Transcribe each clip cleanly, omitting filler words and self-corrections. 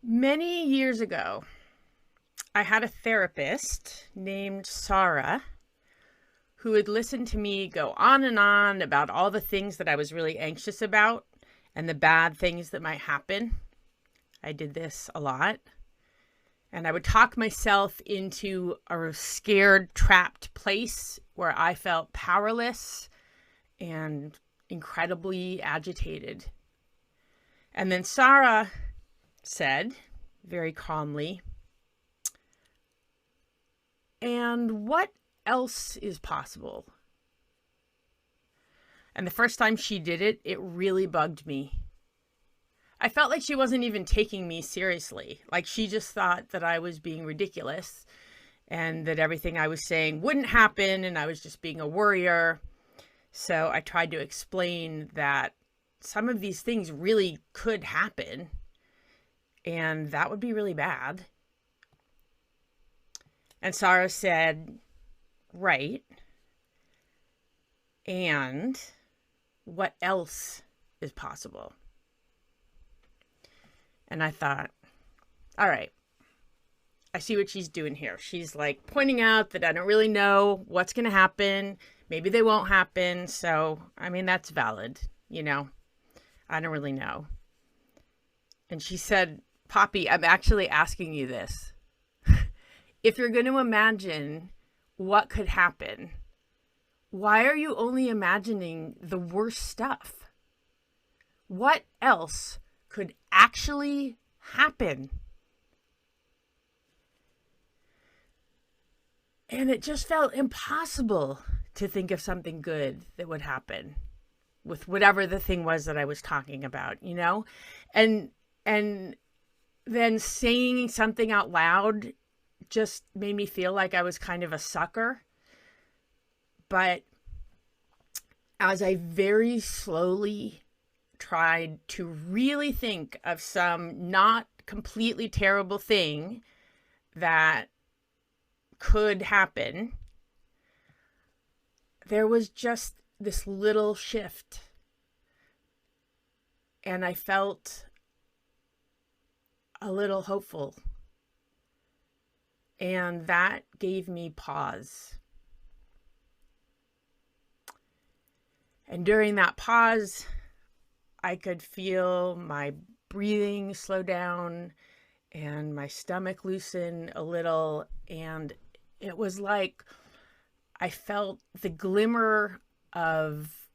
Many years ago, I had a therapist named Sarah who would listen to me go on and on about all the things that I was really anxious about and the bad things that might happen. I did this a lot. And I would talk myself into a scared, trapped place where I felt powerless and incredibly agitated. And then Sarah said, very calmly, "And what else is possible?" And the first time she did it, it really bugged me. I felt like she wasn't even taking me seriously. Like she just thought that I was being ridiculous and that everything I was saying wouldn't happen and I was just being a worrier. So I tried to explain that some of these things really could happen and that would be really bad. And Sarah said, "Right. And what else is possible?" And I thought, all right, I see what she's doing here. She's like pointing out that I don't really know what's going to happen. Maybe they won't happen. So, I mean, that's valid. I don't really know. And she said, "Poppy, I'm actually asking you this. If you're going to imagine what could happen, why are you only imagining the worst stuff? What else could actually happen?" And it just felt impossible to think of something good that would happen with whatever the thing was that I was talking about, And then saying something out loud just made me feel like I was kind of a sucker. But as I very slowly tried to really think of some not completely terrible thing that could happen, there was just this little shift. And I felt a little hopeful. And that gave me pause. And during that pause, I could feel my breathing slow down and my stomach loosen a little. And it was like I felt the glimmer of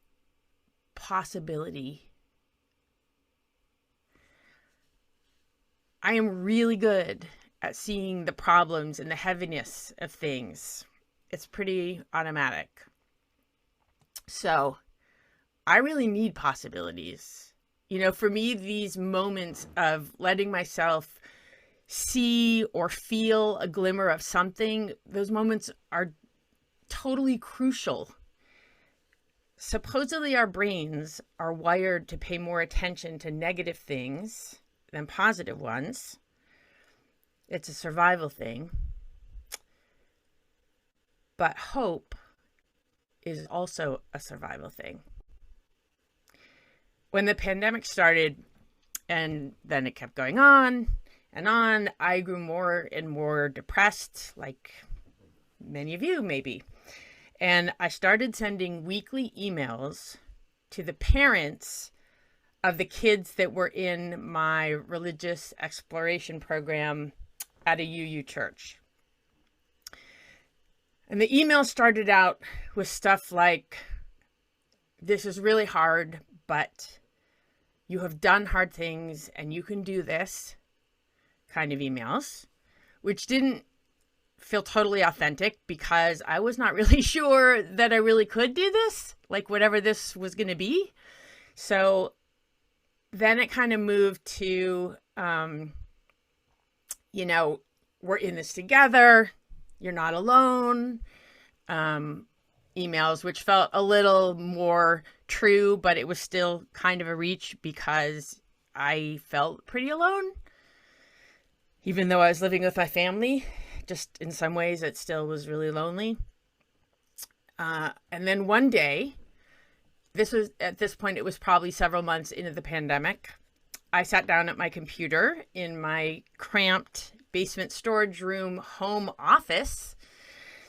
possibility. I am really good at seeing the problems and the heaviness of things. It's pretty automatic. So I really need possibilities. For me, these moments of letting myself see or feel a glimmer of something, those moments are totally crucial. Supposedly our brains are wired to pay more attention to negative things than positive ones. It's a survival thing. But hope is also a survival thing. When the pandemic started, and then it kept going on and on, I grew more and more depressed, like many of you maybe. And I started sending weekly emails to the parents of the kids that were in my religious exploration program at a UU church. And the email started out with stuff like, "This is really hard, but you have done hard things and you can do this," kind of emails, which didn't feel totally authentic because I was not really sure that I really could do this, like whatever this was going to be. So then it kind of moved to, we're in this together. You're not alone. Emails, which felt a little more true, but it was still kind of a reach because I felt pretty alone. Even though I was living with my family, just in some ways it still was really lonely. And then one day, at this point, it was probably several months into the pandemic, I sat down at my computer in my cramped basement storage room home office,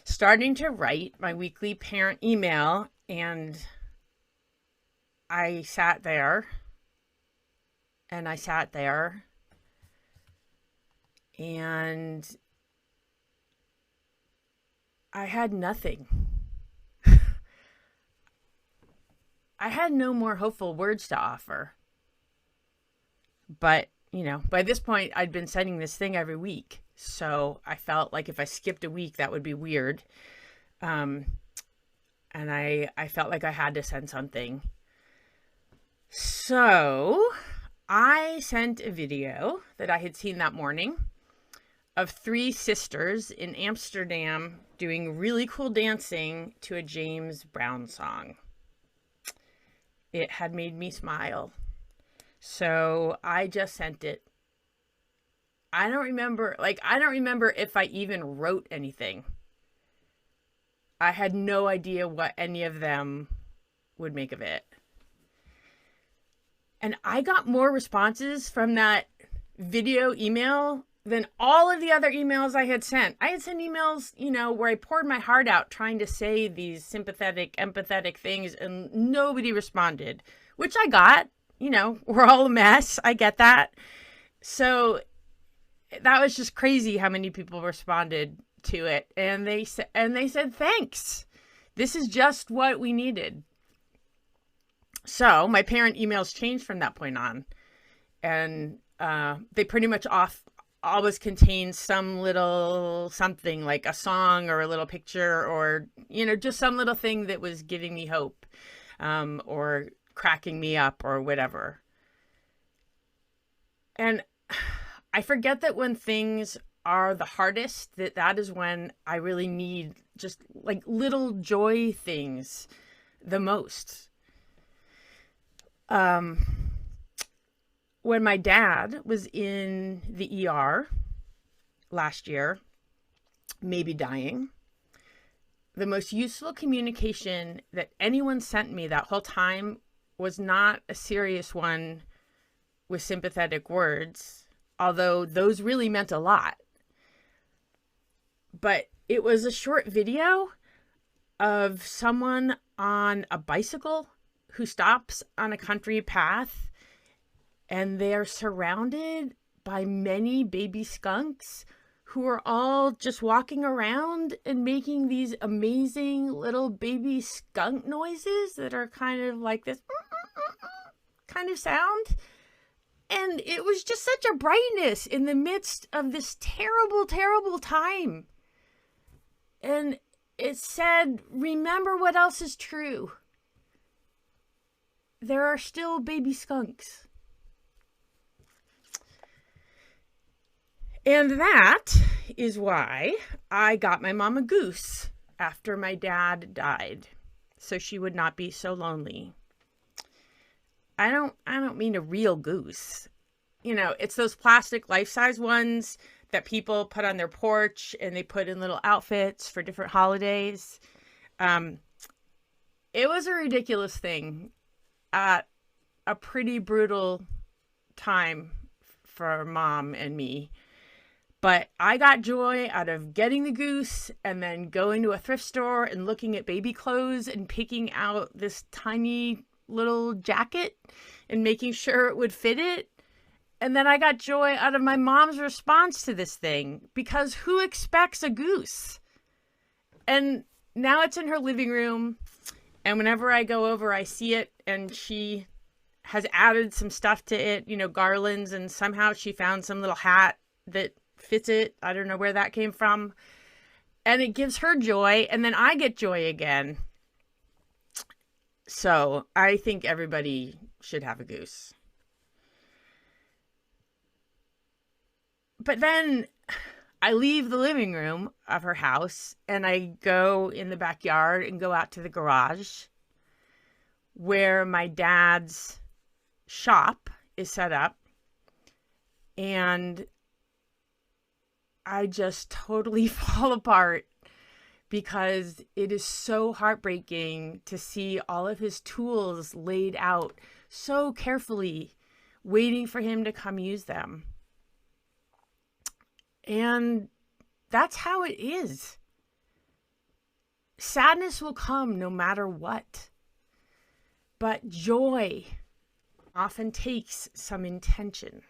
starting to write my weekly parent email. And I sat there and I sat there and I had nothing. I had no more hopeful words to offer. But, by this point, I'd been sending this thing every week. So I felt like if I skipped a week, that would be weird. And I felt like I had to send something. So I sent a video that I had seen that morning of 3 sisters in Amsterdam doing really cool dancing to a James Brown song. It had made me smile. So I just sent it. I don't remember if I even wrote anything. I had no idea what any of them would make of it. And I got more responses from that video email than all of the other emails I had sent. I had sent emails, where I poured my heart out trying to say these sympathetic, empathetic things, and nobody responded, which I got. We're all a mess. I get that. So that was just crazy how many people responded to it. And they said, thanks. This is just what we needed. So my parent emails changed from that point on. And they pretty much always contain some little something like a song or a little picture or, just some little thing that was giving me hope or cracking me up or whatever. And I forget that when things are the hardest, that is when I really need just like little joy things the most. When my dad was in the ER last year, maybe dying, the most useful communication that anyone sent me that whole time was not a serious one with sympathetic words, although those really meant a lot. But it was a short video of someone on a bicycle who stops on a country path, and they are surrounded by many baby skunks who are all just walking around and making these amazing little baby skunk noises that are kind of like this kind of sound. And it was just such a brightness in the midst of this terrible, terrible time. And it said, remember what else is true. There are still baby skunks. And that is why I got my mom a goose after my dad died, so she would not be so lonely. I don't mean a real goose. It's those plastic life-size ones that people put on their porch and they put in little outfits for different holidays. It was a ridiculous thing at a pretty brutal time for Mom and me. But I got joy out of getting the goose and then going to a thrift store and looking at baby clothes and picking out this tiny little jacket and making sure it would fit it. And then I got joy out of my mom's response to this thing, because who expects a goose? And now it's in her living room. And whenever I go over, I see it, and she has added some stuff to it, garlands, and somehow she found some little hat that fits it. I don't know where that came from. And it gives her joy, and then I get joy again. So I think everybody should have a goose. But then I leave the living room of her house and I go in the backyard and go out to the garage where my dad's shop is set up. And I just totally fall apart because it is so heartbreaking to see all of his tools laid out so carefully waiting for him to come use them. And that's how it is. Sadness will come no matter what. But joy often takes some intention.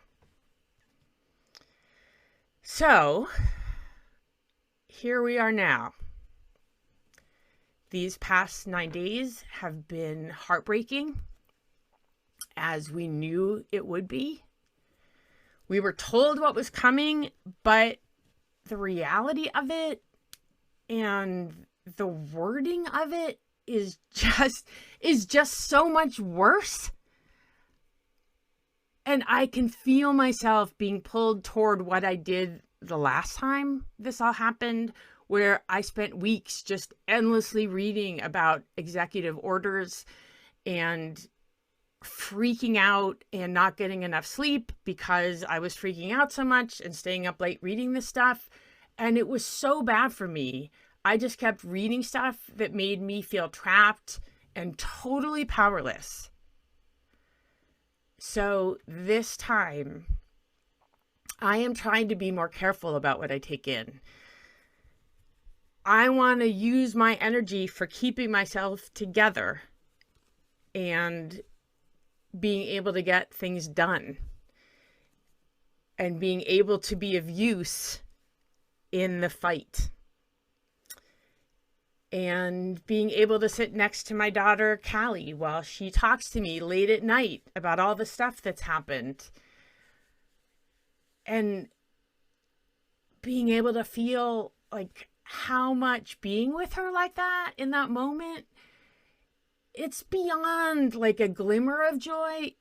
So, here we are now. These past 9 days have been heartbreaking, as we knew it would be. We were told what was coming, but the reality of it and the wording of it is just so much worse. And I can feel myself being pulled toward what I did the last time this all happened, where I spent weeks just endlessly reading about executive orders and freaking out and not getting enough sleep because I was freaking out so much and staying up late reading this stuff. And it was so bad for me. I just kept reading stuff that made me feel trapped and totally powerless. So this time, I am trying to be more careful about what I take in. I want to use my energy for keeping myself together and being able to get things done and being able to be of use in the fight. And being able to sit next to my daughter, Callie, while she talks to me late at night about all the stuff that's happened. And being able to feel like how much being with her like that in that moment, it's beyond like a glimmer of joy.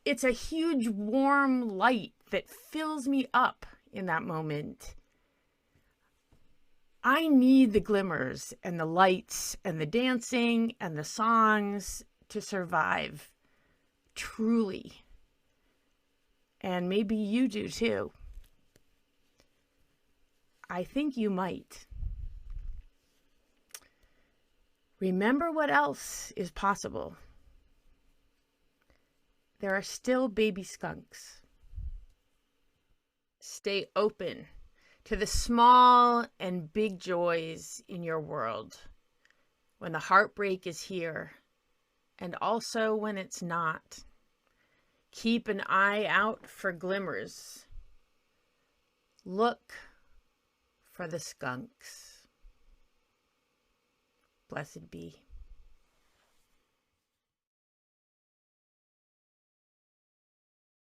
It's a huge warm light that fills me up in that moment. I need the glimmers and the lights and the dancing and the songs to survive, truly. And maybe you do too. I think you might. Remember what else is possible. There are still baby skunks. Stay open to the small and big joys in your world when the heartbreak is here and also when it's not. Keep an eye out for glimmers. Look for the skunks. Blessed be.